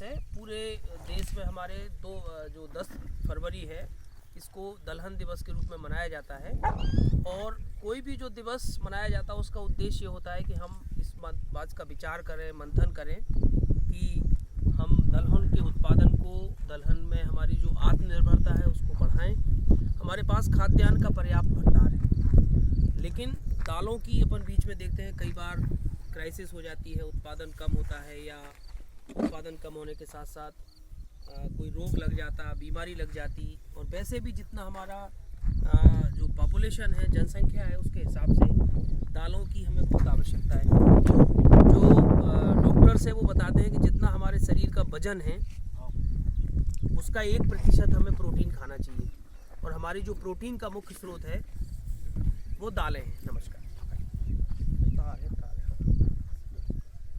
है पूरे देश में हमारे जो 10 फरवरी है इसको दलहन दिवस के रूप में मनाया जाता है। और कोई भी जो दिवस मनाया जाता है उसका उद्देश्य ये होता है कि हम इस बात का विचार करें, मंथन करें कि हम दलहन के उत्पादन को, दलहन में हमारी जो आत्मनिर्भरता है उसको बढ़ाएं। हमारे पास खाद्यान्न का पर्याप्त भंडार है, लेकिन दालों की अपन बीच में देखते हैं कई बार क्राइसिस हो जाती है, उत्पादन कम होता है या उत्पादन कम होने के साथ साथ कोई रोग लग जाता, बीमारी लग जाती। और वैसे भी जितना हमारा जो पॉपुलेशन है, जनसंख्या है, उसके हिसाब से दालों की हमें बहुत आवश्यकता है। जो डॉक्टर्स है वो बताते हैं कि जितना हमारे शरीर का वजन है उसका 1% हमें प्रोटीन खाना चाहिए। और हमारी जो प्रोटीन का मुख्य स्रोत है वो दालें हैं। नमस्कार।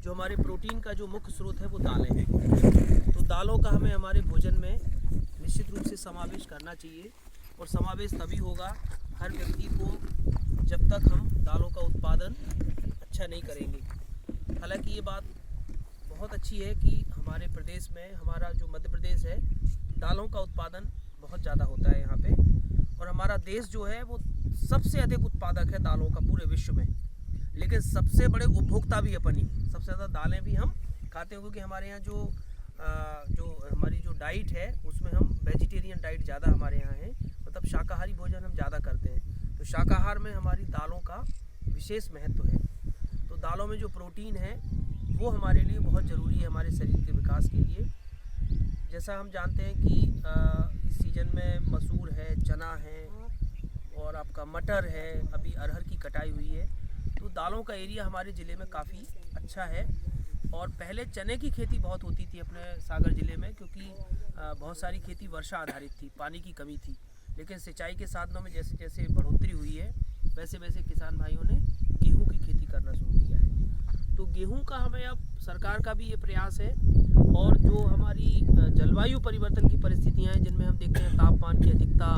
जो हमारे प्रोटीन का जो मुख्य स्रोत है वो दालें हैं। तो दालों का हमें हमारे भोजन में निश्चित रूप से समावेश करना चाहिए। और समावेश तभी होगा हर व्यक्ति को जब तक हम दालों का उत्पादन अच्छा नहीं करेंगे। हालांकि ये बात बहुत अच्छी है कि हमारे प्रदेश में, हमारा जो मध्य प्रदेश है, दालों का उत्पादन बहुत ज़्यादा होता है यहाँ पे। और हमारा देश जो है वो सबसे अधिक उत्पादक है दालों का पूरे विश्व में। लेकिन सबसे बड़े उपभोक्ता भी अपन ही, सबसे ज़्यादा दालें भी हम खाते हैं, क्योंकि हमारे यहाँ जो हमारी जो डाइट है उसमें हम वेजिटेरियन डाइट ज़्यादा हमारे यहाँ है, मतलब शाकाहारी भोजन हम ज़्यादा करते हैं। तो शाकाहार में हमारी दालों का विशेष महत्व है। तो दालों में जो प्रोटीन है वो हमारे लिए बहुत ज़रूरी है, हमारे शरीर के विकास के लिए। जैसा हम जानते हैं कि इस सीज़न में मसूर है, चना है और आपका मटर है, अभी अरहर की कटाई हुई है। तो दालों का एरिया हमारे ज़िले में काफ़ी अच्छा है। और पहले चने की खेती बहुत होती थी अपने सागर ज़िले में, क्योंकि बहुत सारी खेती वर्षा आधारित थी, पानी की कमी थी। लेकिन सिंचाई के साधनों में जैसे जैसे बढ़ोतरी हुई है वैसे वैसे किसान भाइयों ने गेहूं की खेती करना शुरू किया है। तो गेहूं का हमें अब सरकार का भी ये प्रयास है। और जो हमारी जलवायु परिवर्तन की परिस्थितियाँ हैं, जिनमें हम देखते हैं तापमान की अधिकता,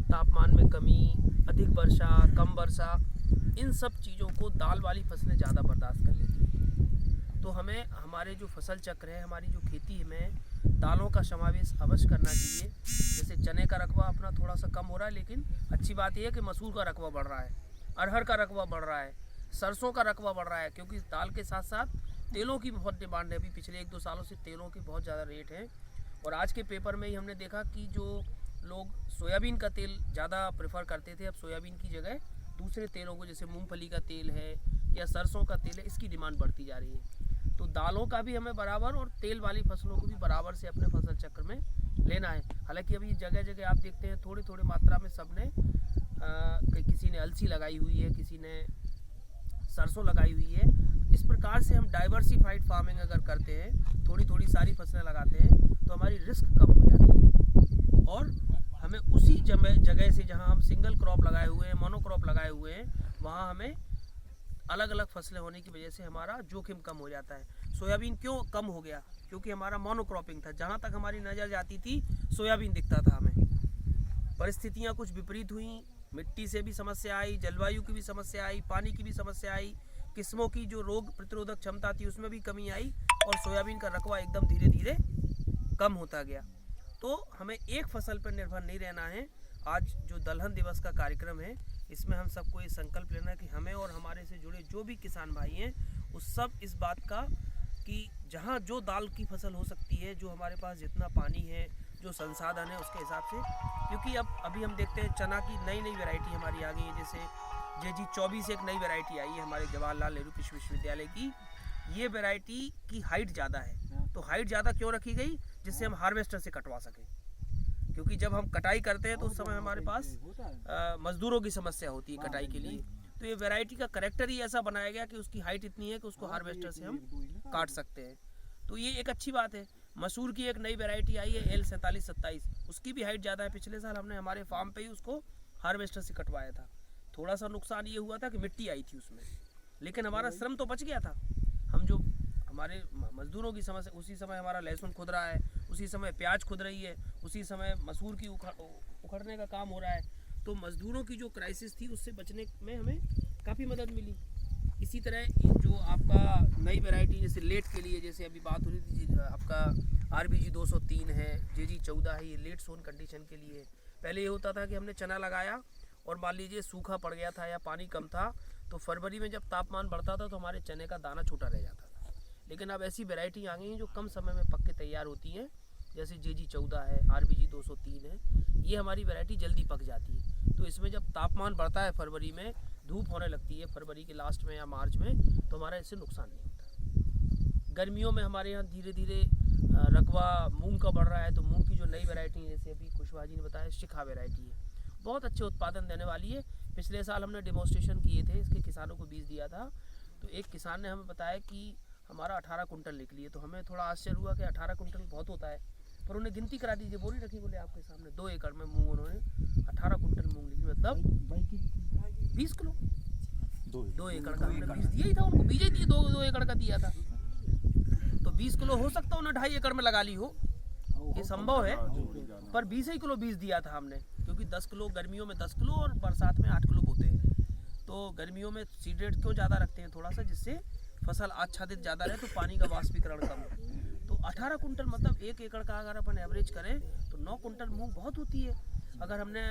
तापमान में कमी, अधिक वर्षा, कम वर्षा, इन सब चीज़ों को दाल वाली फसलें ज़्यादा बर्दाश्त कर लेती हैं। तो हमें हमारे जो फसल चक्र है, हमारी जो खेती में दालों का समावेश अवश्य करना चाहिए। जैसे चने का रकबा अपना थोड़ा सा कम हो रहा है, लेकिन अच्छी बात यह है कि मसूर का रकबा बढ़ रहा है, अरहर का रकबा बढ़ रहा है, सरसों का रकबा बढ़ रहा है, क्योंकि दाल के साथ साथ तेलों की बहुत डिमांड है। अभी पिछले 1-2 सालों से तेलों की बहुत ज़्यादा रेट है। और आज के पेपर में ही हमने देखा कि जो लोग सोयाबीन का तेल ज़्यादा प्रेफर करते थे, अब सोयाबीन की जगह दूसरे तेलों को, जैसे मूंगफली का तेल है या सरसों का तेल है, इसकी डिमांड बढ़ती जा रही है। तो दालों का भी हमें बराबर और तेल वाली फसलों को भी बराबर से अपने फसल चक्र में लेना है। हालांकि अभी जगह जगह आप देखते हैं थोड़ी थोड़ी मात्रा में सबने किसी ने अलसी लगाई हुई है, किसी ने सरसों लगाई हुई है। इस प्रकार से हम डाइवर्सिफाइड फार्मिंग अगर करते हैं, थोड़ी थोड़ी सारी फसलें लगाते हैं, तो हमारी रिस्क कम हो जाती है। और हमें उसी जगह से जहां हम सिंगल क्रॉप लगाए हुए हैं, मोनोक्रॉप लगाए हुए हैं, वहां हमें अलग अलग फसलें होने की वजह से हमारा जोखिम कम हो जाता है। सोयाबीन क्यों कम हो गया? क्योंकि हमारा मोनोक्रॉपिंग था। जहां तक हमारी नज़र जाती थी सोयाबीन दिखता था हमें। परिस्थितियां कुछ विपरीत हुई, मिट्टी से भी समस्या आई, जलवायु की भी समस्या आई, पानी की भी समस्या आई, किस्मों की जो रोग प्रतिरोधक क्षमता थी उसमें भी कमी आई, और सोयाबीन का रकबा एकदम धीरे धीरे कम होता गया। तो हमें एक फसल पर निर्भर नहीं रहना है। आज जो दलहन दिवस का कार्यक्रम है, इसमें हम सबको ये संकल्प लेना है कि हमें और हमारे से जुड़े जो भी किसान भाई हैं, उस सब इस बात का कि जहाँ जो दाल की फसल हो सकती है, जो हमारे पास जितना पानी है, जो संसाधन है, उसके हिसाब से। क्योंकि अभी हम देखते हैं चना की नई नई वैरायटी हमारी आ गई है। जैसे JG-24 एक नई वैरायटी आई है हमारे जवाहरलाल नेहरू कृषि विश्वविद्यालय की। ये वैरायटी की हाइट ज़्यादा है। तो हाइट ज़्यादा क्यों रखी गई? जिससे हम हार्वेस्टर से कटवा सकें। क्योंकि जब हम कटाई करते हैं तो उस समय हमारे पास मजदूरों की समस्या होती है कटाई के लिए। तो ये वैरायटी का करैक्टर ही ऐसा बनाया गया कि उसकी हाइट इतनी है कि उसको हार्वेस्टर से हम काट सकते हैं। तो ये एक अच्छी बात है। मसूर की एक नई वैरायटी आई है L4727, उसकी भी हाइट ज़्यादा है। पिछले साल हमने हमारे फार्म पे ही उसको हार्वेस्टर से कटवाया था। थोड़ा सा नुकसान ये हुआ था कि मिट्टी आई थी उसमें, लेकिन हमारा श्रम तो बच गया था। हम जो हमारे मजदूरों की समस्या, उसी समय हमारा लहसुन खुद रहा है, उसी समय प्याज खुद रही है, उसी समय मसूर की उखड़ने का काम हो रहा है। तो मजदूरों की जो क्राइसिस थी उससे बचने में हमें काफ़ी मदद मिली। इसी तरह जो आपका नई वैरायटी जैसे लेट के लिए, जैसे अभी बात हो रही थी आपका RBG 203 है, JG 14 है, ये लेट सोन कंडीशन के लिए है। पहले ये होता था कि हमने चना लगाया और मान लीजिए सूखा पड़ गया था या पानी कम था, तो फरवरी में जब तापमान बढ़ता था तो हमारे चने का दाना छोटा रह जाता था। लेकिन अब ऐसी वैरायटी आ गई हैं जो कम समय में पक के तैयार होती हैं, जैसे JG 14 है, RBG 203 है, ये हमारी वैरायटी जल्दी पक जाती है। तो इसमें जब तापमान बढ़ता है फरवरी में, धूप होने लगती है फरवरी के लास्ट में या मार्च में, तो हमारा इससे नुकसान नहीं होता। गर्मियों में हमारे यहाँ धीरे धीरे रकबा मूंग का बढ़ रहा है, तो मूंग की जो नई वैरायटी है, जैसे अभी कुशवाहा जी ने बताया शिखा वैरायटी है, बहुत अच्छे उत्पादन देने वाली है। पिछले साल हमने डेमोस्ट्रेशन किए थे, इसके किसानों को बीज दिया था, तो एक किसान ने हमें बताया कि हमारा 18 कुंटल निकली है। तो हमें थोड़ा आश्चर्य हुआ कि 18 कुंटल बहुत होता है, पर उन्हें गिनती करा दीजिए, बोली रखी, बोले आपके सामने 2 एकड़ में मूंग उन्होंने 18 कुंटल मूंग निकली, मतलब 20 किलो। 2 एकड़ का हमने बीज दिया ही था उनको, बीज ही दिए 2 एकड़ का दिया था, तो 20 किलो हो सकता है उन्हें 2.5 एकड़ में लगा ली हो, ये संभव है, पर 20 ही किलो बीज दिया था हमने, क्योंकि 10 किलो गर्मियों में 10 किलो और बरसात में 8 किलो बोते हैं। तो गर्मियों में सीड रेट क्यों ज़्यादा रखते हैं, थोड़ा सा, जिससे फसल आच्छादित ज़्यादा रहे, तो पानी का वाष्पीकरण कम हो। तो 18 कुंटल मतलब 1 एकड़ का अगर अपन एवरेज करें तो 9 कुंटल मूंग बहुत होती है। अगर हमने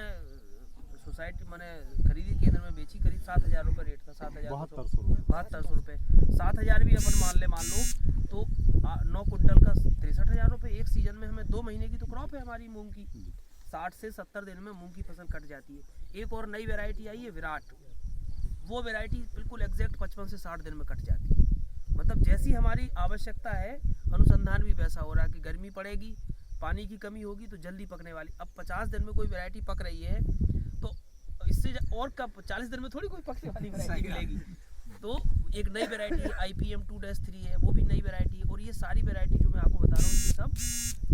सोसाइटी मैंने खरीदी केंद्र में बेची, करीब 7,000 रुपये रेट था, 7,700 रुपये, 7,000 भी अपन मान लो तो 9 कुंटल का 63,000 रुपये। एक सीजन में हमें 2 महीने की तो क्रॉप है हमारी मूंग की, 60 से 70 दिन में मूंग की फसल कट जाती है। एक और नई वैरायटी आई है विराट, वो वैरायटी बिल्कुल एग्जैक्ट 55 से 60 दिन में कट जाती है। मतलब जैसी हमारी आवश्यकता है, अनुसंधान भी वैसा हो रहा है कि गर्मी पड़ेगी, पानी की कमी होगी तो जल्दी पकने वाली। अब 50 दिन में कोई वैरायटी पक रही है, तो इससे और कब 40 दिन में थोड़ी कोई पकने वाली वैरायटी मिलेगी। तो एक नई वैरायटी IPM 2-3 है, वो भी नई वैरायटी है। और ये सारी वैरायटी जो मैं आपको बता रहा हूँ, ये सब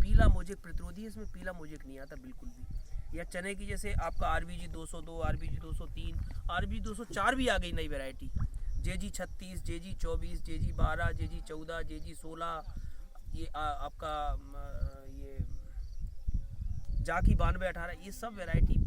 पीला मोजेक प्रतिरोधी है, इसमें पीला मोजेक नहीं आता बिल्कुल भी। या चने की जैसे आपका RBG 202, RBG 203, RBG 204 भी आ गई नई variety, JG 36, JG 24, JG 12, JG 14, JG 16, ये आपका ये जाकी 92-18, ये सब वैरायटी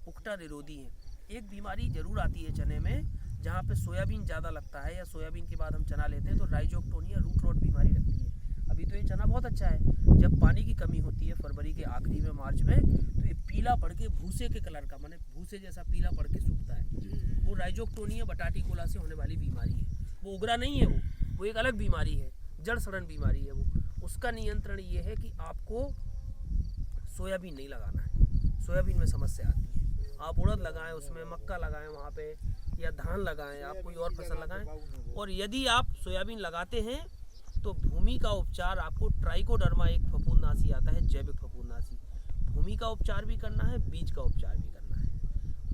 उकटा निरोधी है। एक बीमारी जरूर आती है चने में, जहाँ पे सोयाबीन ज़्यादा लगता है या सोयाबीन के बाद हम चना लेते हैं, तो राइजोक्टोनिया रूट रॉट बीमारी लगती है। अभी तो ये चना बहुत अच्छा है, जब पानी की कमी होती है फरवरी के आखिरी में मार्च में, तो ये पीला पड़ के भूसे के कलर का, माने भूसे जैसा पीला पड़ के सूखता है। वो राइजोक्टोनिया बटाटिकोला से होने वाली बीमारी है, वो उगरा नहीं है, वो एक अलग बीमारी है, जड़ सड़न बीमारी है वो। उसका नियंत्रण ये है कि आपको सोयाबीन नहीं लगाना है, सोयाबीन में समस्या आती है। आप उड़द लगाएं, उसमें मक्का लगाएं वहाँ पे, या धान लगाएं, आप कोई और फसल लगाएं। और यदि आप सोयाबीन लगाते हैं तो भूमि का उपचार आपको ट्राइकोडर्मा, एक फफूंदनाशी आता है, जैविक फफूंदनाशी, भूमि का उपचार भी करना है, बीज का उपचार भी करना है।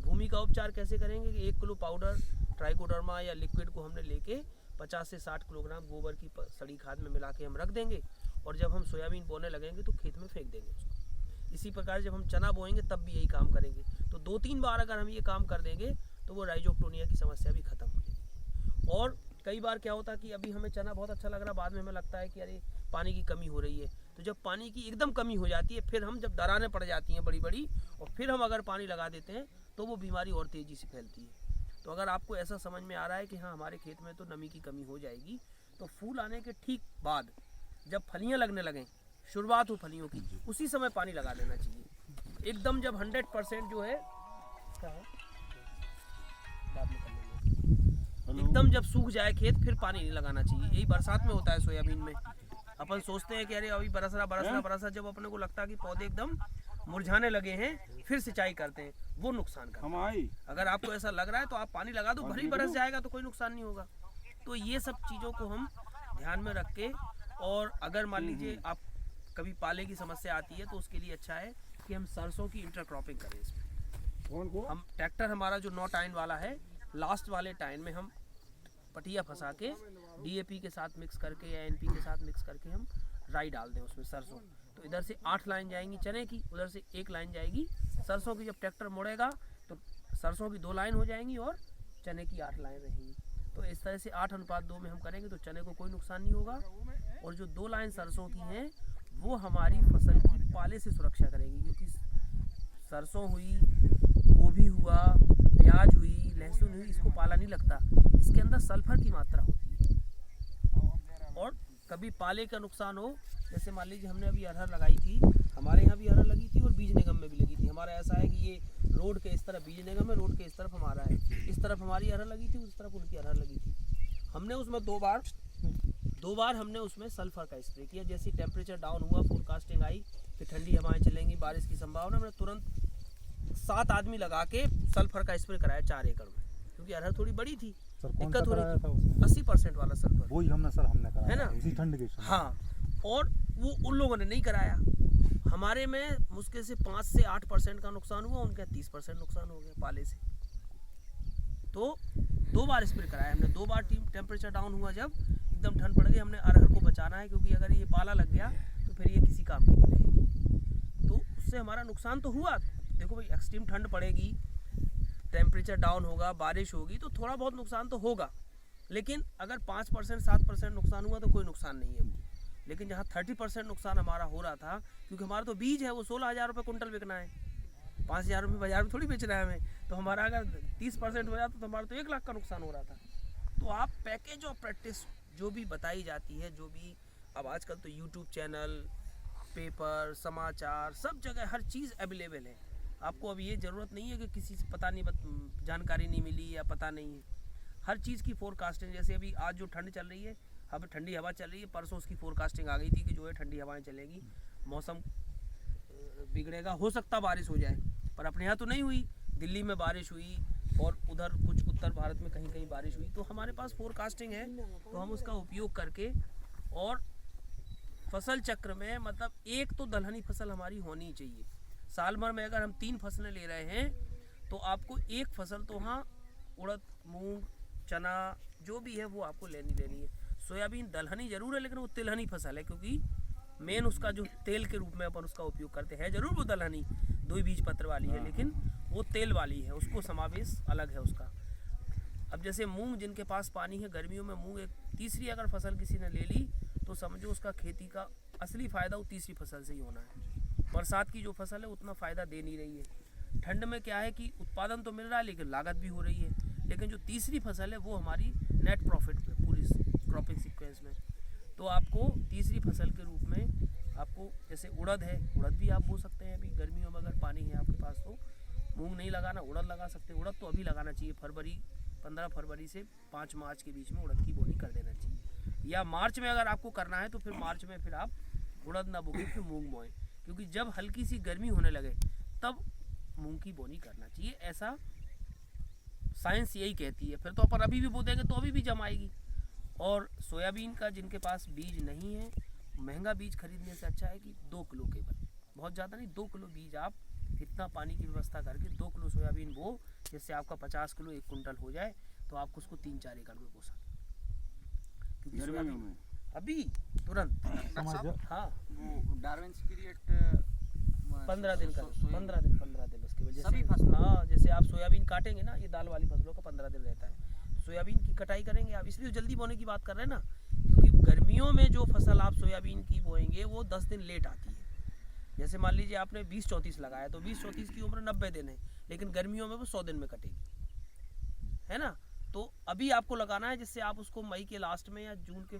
भूमि का उपचार कैसे करेंगे कि 1 किलो पाउडर ट्राइकोडर्मा या लिक्विड को हमने लेके 50 से 60 किलोग्राम गोबर की सड़ी खाद में मिला के हम रख देंगे, और जब हम सोयाबीन बोने लगेंगे तो खेत में फेंक देंगे उसको। इसी प्रकार जब हम चना बोएंगे तब भी यही काम करेंगे। तो 2-3 बार अगर हम ये काम कर देंगे तो वो राइजोक्टोनिया की समस्या भी खत्म हो जाएगी। और कई बार क्या होता है कि अभी हमें चना बहुत अच्छा लग रहा है, बाद में हमें लगता है कि अरे पानी की कमी हो रही है, तो जब पानी की एकदम कमी हो जाती है, फिर हम जब दरारें पड़ जाती हैं बड़ी बड़ी, और फिर हम अगर पानी लगा देते हैं तो वो बीमारी और तेज़ी से फैलती है। तो अगर आपको ऐसा समझ में आ रहा है कि हाँ हमारे खेत में तो नमी की कमी हो जाएगी, तो फूल आने के ठीक बाद जब फलियाँ लगने लगें, शुरुआत हो फलियों की, उसी समय पानी लगा देना चाहिए। एकदम जब 100% जो है क्या है, बाद में कर लेंगे, एकदम जब सूख जाए खेत फिर पानी नहीं लगाना चाहिए। यही बरसात में होता है सोयाबीन में। अपन सोचते हैं कि अरे अभी बरस रहा, जब अपने को लगता है कि पौधे एकदम मुरझाने लगे हैं, फिर सिंचाई करते हैं, वो नुकसान करता है। अगर आपको ऐसा लग रहा है तो आप पानी लगा दो, भरी बरस जाएगा तो कोई नुकसान नहीं होगा। तो ये सब चीज़ों को हम ध्यान में रख के, और अगर मान लीजिए आप कभी पाले की समस्या आती है तो उसके लिए अच्छा है कि हम सरसों की इंटरक्रॉपिंग करें। इसमें हम ट्रैक्टर हमारा जो 9 टाइन वाला है, लास्ट वाले टाइन में हम पटिया फंसा के DAP के साथ मिक्स करके या NP के साथ मिक्स करके हम राई डाल दें उसमें सरसों। तो इधर से 8 लाइन जाएंगी चने की, उधर से 1 लाइन जाएगी सरसों की। जब ट्रैक्टर मुड़ेगा तो सरसों की 2 लाइन हो जाएंगी और चने की 8 लाइन रहेंगी। तो इस तरह से 8:2 में हम करेंगे तो चने को कोई नुकसान नहीं होगा। और जो 2 लाइन सरसों की हैं वो हमारी फसल की पाले से सुरक्षा करेगी, क्योंकि सरसों हुई, गोभी हुआ, प्याज हुई, लहसुन हुई, इसको पाला नहीं लगता, इसके अंदर सल्फर की मात्रा होती है। और कभी पाले का नुकसान हो, जैसे मान लीजिए हमने अभी अरहर लगाई थी, हमारे यहाँ भी अरहर लगी थी और बीज निगम में भी लगी थी। हमारा ऐसा है कि ये रोड के इस तरफ बीज निगम है, रोड के इस तरफ हमारा है, इस तरफ हमारी अरहर लगी थी, उस तरफ उनकी अरहर लगी थी। हमने उसमें दो बार हमने उसमें सल्फर का स्प्रे किया। जैसे टेम्परेचर डाउन हुआ, फोरकास्टिंग आई कि ठंडी हवाएं चलेंगी, बारिश की संभावना, हमने तुरंत 7 आदमी लगा के सल्फर का स्प्रे कराया 4 एकड़ में, क्योंकि अरहर थोड़ी बड़ी थी, दिक्कत हो रही थी। 80% वाला सल्फर वही हमने कराया है ना, उसी ठंड के समय। हाँ, और वो उन लोगों ने नहीं कराया। हमारे में मुश्किल से 5 से 8% का नुकसान हुआ, उनका 30% नुकसान हो गया पाले से। तो 2 बार स्प्रे कराया हमने, 2 बार टेम्परेचर डाउन हुआ, जब एकदम ठंड पड़ गई, हमने अरहर को बचाना है, क्योंकि अगर ये पाला लग गया तो फिर ये किसी काम की नहीं रहेगी। तो उससे हमारा नुकसान तो हुआ। देखो भाई, एक्सट्रीम ठंड पड़ेगी, टेम्परेचर डाउन होगा, बारिश होगी, तो थोड़ा बहुत नुकसान तो होगा, लेकिन अगर 5% 7% नुकसान हुआ तो कोई नुकसान नहीं है वो। लेकिन जहाँ 30% नुकसान हमारा हो रहा था, क्योंकि हमारा तो बीज है, वो 16,000 रुपये कुंटल बिकना है, 5,000 रुपये बाजार में थोड़ी बेचना है हमें। तो हमारा अगर 30% हो जाता तो हमारा तो 1 लाख का नुकसान हो रहा था। तो आप पैकेज ऑफ प्रैक्टिस जो भी बताई जाती है, जो भी अब आजकल तो यूट्यूब चैनल, पेपर, समाचार, सब जगह हर चीज़ अवेलेबल है। आपको अब ये ज़रूरत नहीं है कि किसी से पता नहीं, जानकारी नहीं मिली या पता नहीं है। हर चीज़ की फोरकास्टिंग, जैसे अभी आज जो ठंड चल रही है, अब ठंडी हवा चल रही है, परसों उसकी फोरकास्टिंग आ गई थी कि जो है ठंडी हवाएं चलेगी, मौसम बिगड़ेगा, हो सकता बारिश हो जाए, पर अपने यहाँ तो नहीं हुई। दिल्ली में बारिश हुई और उधर कुछ उत्तर भारत में कहीं कहीं बारिश हुई। तो हमारे पास फोरकास्टिंग है, तो हम उसका उपयोग करके, और फसल चक्र में मतलब एक तो दलहनी फसल हमारी होनी चाहिए। साल भर में अगर हम 3 फसलें ले रहे हैं तो आपको एक फसल तो हाँ उड़द, मूंग, चना जो भी है वो आपको लेनी है। सोयाबीन दलहनी जरूर है, लेकिन वो तिलहनी फसल है, क्योंकि मेन उसका जो तेल के रूप में अपन उसका उपयोग करते हैं, जरूर वो दलहनी 2 बीज पत्र वाली है, लेकिन वो तेल वाली है, उसको समावेश अलग है उसका। अब जैसे मूंग, जिनके पास पानी है, गर्मियों में मूंग एक तीसरी अगर फसल किसी ने ले ली तो समझो उसका खेती का असली फ़ायदा वो तीसरी फसल से ही होना है। बरसात की जो फसल है उतना फ़ायदा दे नहीं रही है। ठंड में क्या है कि उत्पादन तो मिल रहा है, लेकिन लागत भी हो रही है। लेकिन जो तीसरी फसल है वो हमारी नेट प्रॉफिट पे पूरी क्रॉपिंग सीक्वेंस में, तो आपको तीसरी फसल के रूप में आपको, जैसे उड़द है, उड़द भी आप बो सकते हैं अभी गर्मियों में, अगर पानी है आपके पास तो। मूंग नहीं लगाना, उड़द लगा सकते हैं। उड़द तो अभी लगाना चाहिए, 15 फरवरी से 5 मार्च के बीच में उड़द की बोनी कर देना चाहिए, या मार्च में अगर आपको करना है तो फिर मार्च में फिर आप उड़द ना बोके फिर मूंग बोएं, क्योंकि जब हल्की सी गर्मी होने लगे तब मूंग की बोनी करना चाहिए, ऐसा साइंस यही कहती है। फिर तो अपन अभी भी बो देंगे तो अभी भी जम आएगी। और सोयाबीन का जिनके पास बीज नहीं है, महंगा बीज खरीदने से अच्छा है कि 2 किलो केवल, बहुत ज़्यादा नहीं, 2 किलो बीज आप इतना पानी की व्यवस्था करके 2 किलो सोयाबीन बो, जिससे आपका 50 किलो 1 कुंटल हो जाए, तो आप उसको 3-4 एकड़ में बो सकते। अभी तुरंत हाँ, वो डार्विन्स पीरियड 15 दिन का, 15 दिन उसके वजह से। हाँ, जैसे आप सोयाबीन काटेंगे ना, ये दाल वाली फसलों का 15 दिन रहता है। सोयाबीन की कटाई करेंगे आप, इसलिए जल्दी बोने की बात कर रहे हैं ना, क्योंकि गर्मियों में जो फसल आप सोयाबीन की बोएंगे वो 10 दिन लेट आती है। जैसे मान लीजिए आपने 20-34 लगाया, तो 20-34 की उम्र 90 दिन है, लेकिन गर्मियों में वो 100 दिन में कटेगी, है ना। तो अभी आपको लगाना है, जिससे आप उसको मई के लास्ट में या जून के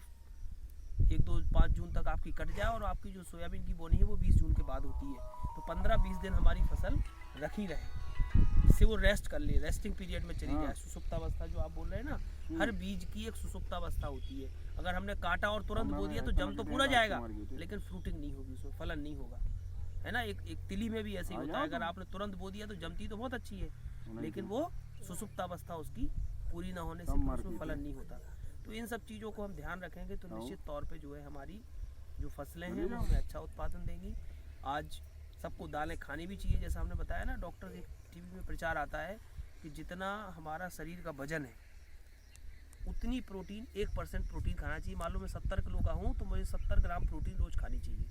1-2-5 जून तक आपकी कट जाए, और आपकी जो सोयाबीन की बोनी है वो 20 जून के बाद होती है। तो 15-20 दिन हमारी फसल रखी रहे, जिससे वो रेस्ट कर ले, रेस्टिंग पीरियड में चली जाए। सुसुप्तावस्था जो आप बोल रहे हैं ना, हर बीज की एक सुसुप्तावस्था होती है। अगर हमने काटा और तुरंत बो दिया तो जम तो पूरा जाएगा, लेकिन फ्रूटिंग नहीं होगी, उसमें फलन नहीं होगा, है ना। एक तिली में भी ऐसे ही होता है, अगर आपने तुरंत बो दिया तो जमती तो बहुत अच्छी है, लेकिन वो सुसुप्तावस्था उसकी पूरी ना होने से उसमें फलन नहीं होता। तो इन सब चीज़ों को हम ध्यान रखेंगे तो निश्चित तौर पे जो है हमारी जो फसलें हैं वो हमें अच्छा उत्पादन देंगी। आज सबको दालें खानी भी चाहिए, जैसा हमने बताया ना, डॉक्टर के टीवी में प्रचार आता है कि जितना हमारा शरीर का वजन है उतनी प्रोटीन, 1% प्रोटीन खाना चाहिए। मालूम मैं 70 किलो का हूँ तो मुझे 70 ग्राम प्रोटीन रोज़ खानी चाहिए।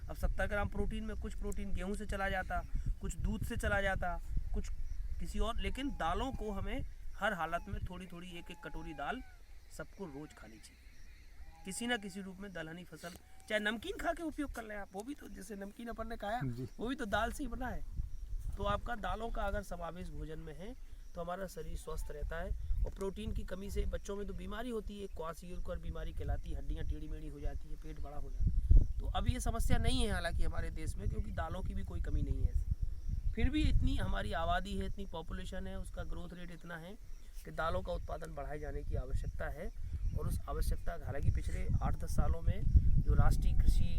अब 70 ग्राम प्रोटीन में कुछ प्रोटीन गेहूँ से चला जाता, कुछ दूध से चला जाता, कुछ किसी और, लेकिन दालों को हमें हर हालत में थोड़ी थोड़ी 1-1 कटोरी दाल सबको रोज़ खानी चाहिए, किसी ना किसी रूप में। दलहनी फसल चाहे नमकीन खा के उपयोग कर लें आप, वो भी तो जैसे नमकीन अपन ने खाया वो भी तो दाल से ही बना है। तो आपका दालों का अगर समावेश भोजन में है तो हमारा शरीर स्वस्थ रहता है। और प्रोटीन की कमी से बच्चों में तो बीमारी होती है, क्वासियोकर बीमारी कहलाती है, हड्डियाँ टेढ़ी मेढ़ी हो जाती है, पेट बड़ा हो जाता है। तो अब ये समस्या नहीं है हालांकि हमारे देश में, क्योंकि दालों की भी कोई कमी नहीं है ऐसी। फिर भी इतनी हमारी आबादी है, इतनी पॉपुलेशन है, उसका ग्रोथ रेट इतना है कि दालों का उत्पादन बढ़ाए जाने की आवश्यकता है। और उस आवश्यकता, हालांकि पिछले 8-10 सालों में जो राष्ट्रीय कृषि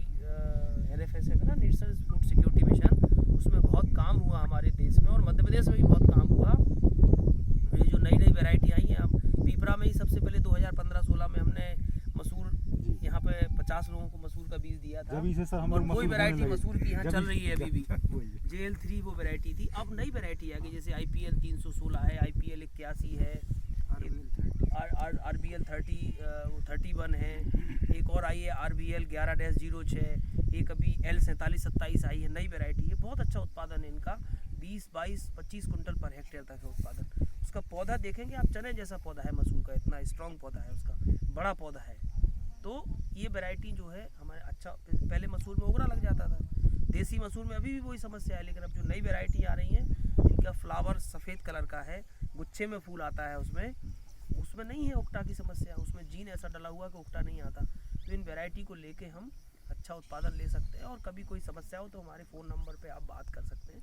NFS है ना, नेशनल फूड सिक्योरिटी मिशन, उसमें बहुत काम हुआ हमारे देश में, और मध्य प्रदेश में भी बहुत काम हुआ। ये जो नई नई वैरायटी आई हैं, अब पीपरा में ही सबसे पहले 2015-16 में हमने मसूर, यहाँ पे 50 लोगों को मसूर का बीज दिया था। जब से सर हम और लोग वही वैरायटी मसूर की यहाँ जब चल रही है अभी भी। वही। JL3 वो वैरायटी थी। अब नई वैरायटी आ गई, जैसे IPL 316 है, IPL 81 है, RBL 31 है, एक और आई है RBL 11-06, एक अभी L4727 आई है, नई वैरायटी है। बहुत अच्छा उत्पादन है इनका, 20, 22, 25 कुंटल पर हेक्टेयर तक है उत्पादन। उसका पौधा देखेंगे आप, चने जैसा पौधा है मसूर का, इतना स्ट्रॉन्ग पौधा है उसका, बड़ा पौधा है। तो ये वैरायटी जो है हमारे अच्छा, पहले मसूर में उगरा लग जाता था, देसी मसूर में अभी भी वही समस्या है। लेकिन अब जो नई वैरायटी आ रही है, इनका फ्लावर सफ़ेद कलर का है, गुच्छे में फूल आता है उसमें नहीं है उकटा की समस्या, उसमें जीन ऐसा डला हुआ कि उकटा नहीं आता। तो इन वैरायटी को लेके हम अच्छा उत्पादन ले सकते हैं। और कभी कोई समस्या हो तो हमारे फ़ोन नंबर पे आप बात कर सकते हैं।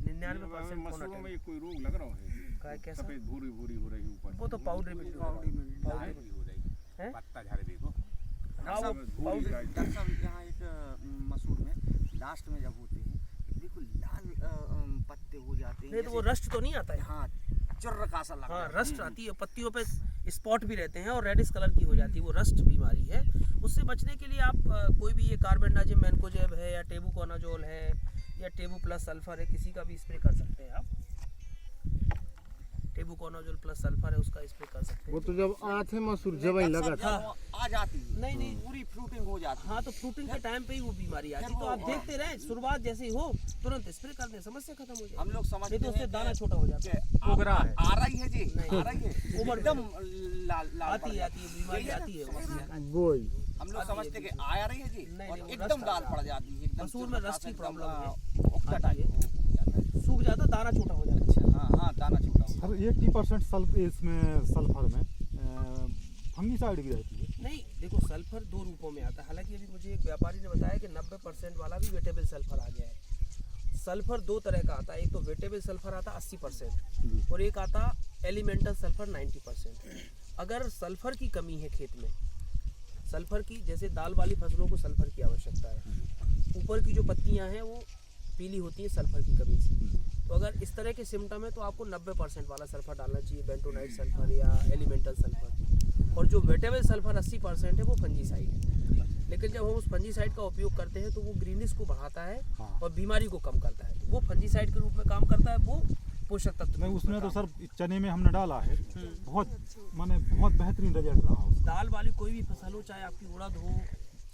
99% मसूरों में कोई रोग लग रहा है, कैसा? सफेद भूरी भूरी हो रही है ऊपर। वो तो पाउडर मिल्ड्यू पाउडर मिल्ड्यू लाल भी हो रही है। है, पत्ता झाड़ देखो। हाँ, वो भूरी पाउडर, टाइप। डॉक्टर साहब यहाँ एक मसूर में लास्ट में जब होते हैं बिल्कुल लाल पत्ते हो जाते हैं। नहीं तो वो रस्ट तो नहीं आता है। हाँ, चुर्र का सा लगता हाँ, है। रस्ट आती है, पत्तियों पे स्पॉट भी रहते हैं और रेडिश कलर की हो जाती है, वो रस्ट बीमारी है। उससे बचने के लिए आप कोई भी ये कार्बेंडाजिम मैनकोजेब है, या टेबुकोनाजोल है, या टेबू प्लस सल्फर है, किसी का भी स्प्रे कर सकते हैं आप। टेबुकोनाजोल प्लस सल्फर है, उसका स्प्रे कर सकते हैं। वो तो जब आथे मसूर जब ही लगा था। हाँ, आ जाती है, नहीं पूरी फ्रूटिंग हो जाती है। हाँ, तो फ्रूटिंग के टाइम पे ही वो बीमारी आती है। तो आप देखते रहे, शुरुआत जैसे ही हो तुरंत स्प्रे कर दें, समस्या खत्म हो जाए। हम लोग समझते नहीं तो उससे हैं दाना छोटा हो जाता है। कि उगरा है। आ रही है जी, नहीं। आ रही है, उमड़ एकदम लाल लाल आती है बीमारी आती है वही हम लोग समझते कि आ रही है जी, नहीं, और नहीं, वो एकदम रस्ट लाल पड़ जाती है, एकदम मसूर में रस्ट की प्रॉब्लम है, उकटा आती है। है। सूख जाता, दाना छोटा हो जाता है। हाँ हाँ, दाना छोटा हो सर 80% इसमें सल्फर में फंगीसाइड भी रहती है। नहीं, देखो सल्फर 2 रूपों में आता है। हालांकि अभी मुझे एक व्यापारी ने बताया कि 90% वाला भी वेटेबल सल्फर आ गया है। सल्फर 2 तरह का आता है, एक तो वेटेबल सल्फर आता 80% और एक आता एलिमेंटल सल्फर 90%। अगर सल्फर की कमी है खेत में, सल्फर की, जैसे दाल वाली फसलों को सल्फर की आवश्यकता है, ऊपर की जो पत्तियां हैं वो पीली होती हैं सल्फर की कमी से। तो अगर इस तरह के सिम्टम है तो आपको 90% वाला सल्फर डालना चाहिए, बेंटोनाइट सल्फर या एलिमेंटल सल्फर। और जो वेटेबल सल्फर 80% है वो फंजीसाइड है। लेकिन जब हम उस फंजीसाइड का उपयोग करते हैं तो वो ग्रीनिश को बढ़ाता है और बीमारी को कम करता है। तो वो फंजीसाइड के रूप में काम करता है, वो पोषक तत्व। नहीं, उसमें तो सर चने में हमने डाला है, बहुत बेहतरीन रिजल्ट रहा उसका। दाल वाली कोई भी फसल हो, चाहे आपकी उड़द हो,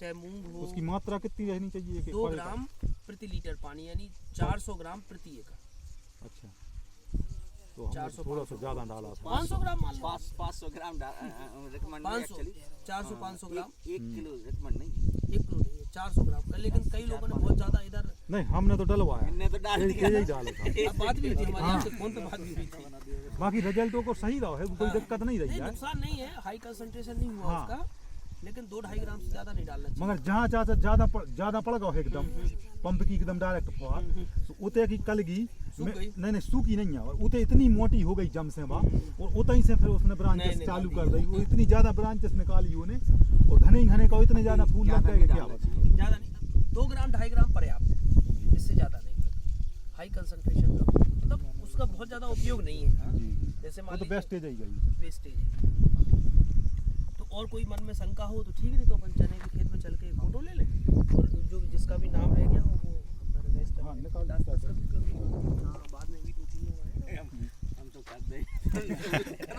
चाहे मूंग हो, उसकी मात्रा कितनी रहनी चाहिए? 2 ग्राम प्रति लीटर पानी, यानी 400 ग्राम प्रति एकड़। अच्छा, तो हमने थोड़ा सा ज़्यादा डाला था। 500 ग्राम मान लो। 500 ग्राम रिकमेंड 500, एक्चुअली 400-500 ग्राम, 1 किलो रिकमेंड नहीं। 1 किलो नहीं है, 400 ग्राम का। लेकिन कई लोगों ने बहुत ज़्यादा इधर, नहीं, हमने तो डलवाया, इनने तो डाल दिया। यही डाला था। अब बात भी हुई थी हमारी, आपसे फोन पे बात भी हुई थी। बाकी रिजल्टों को सही रहा है, कोई दिक्कत नहीं रही नहीं, है। नुकसान नहीं है, हाई कंसंट्रेशन नहीं हुआ हाँ। उसका, लेकिन 2-2.5 ग्राम से ज़्यादा नहीं डालना चाहिए। मगर जहाँ ज़्यादा पड़ गया एकदम पंप की एकदम डायरेक्ट फुहार, तो उते की कलगी सूख गई? नहीं सूखी नहीं है, और उते इतनी मोटी हो गई जम से वहाँ, और उते ही से फिर उसने ब्रांचेस नहीं, चालू नहीं, कर दी। वो इतनी ज़्यादा ब्रांचेस निकाली उन्हें, और घने का इतने ज़्यादा फूल लग गए कि क्या बताएं। ज़्यादा नहीं, 2 ग्राम 2.5 ग्राम पर्याप्त, इससे ज़्यादा नहीं। हाई कंसंट्रेशन का मतलब उसका बहुत ज़्यादा उपयोग नहीं है। जैसे वो मान तो लीजिए वेस्टेज ही गई। वेस्टेज। तो और कोई मन में शंका हो तो ठीक, नहीं तो अपन चने के खेत में चल के फोटो ले लें, और जो जिसका भी नाम रह गया हो वो हमारे वेस्ट हाँ, निकाल बाद में भी 2-3 लोग आए। हम तो कर दे।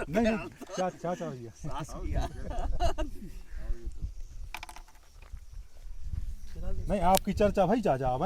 नहीं, क्या चाहिए? सास किया। फिलहाल नहीं, आपकी चर्चा भाई चाचा